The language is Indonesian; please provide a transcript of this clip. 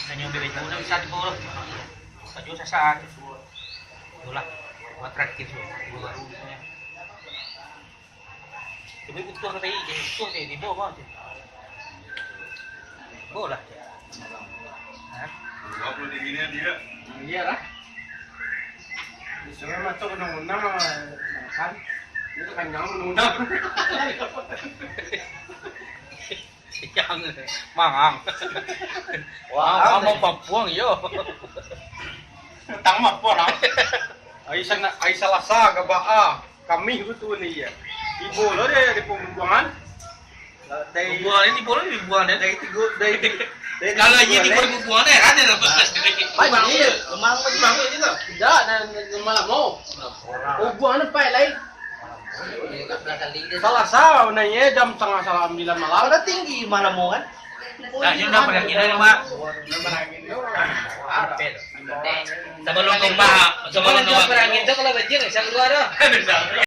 Nanyo bibit mo na isa siguro. Sa Diyos sa atin. Wala. Attractive so. Tapi betul kata ini, betul deh di bawah aja. Bola. Hah? 20 dinginnya dia. Iya lah. Misalnya masuk undang-undang kan itu kan nyam undang-undang. Yang mangang. Wah, mau Papua yo. Tang mah porang. Ai salasa gabaa kami betul nih ya. Ibu lo deh di pembuangan. Dari Buang ini boleh dibuang ya. dari tiga dari Kalau aja di buang ya ada lah. Bang, iya, lemang juga. Tidak, dan malam mau. Hubungan apa lain? Salah salah, nanya jam setengah salah 9 malam. Udah tinggi malam mau kan? Nah, yun na pala gina mak. Sebelum kumpa, sebelum kumpa. Kalau banjir, saya keluar.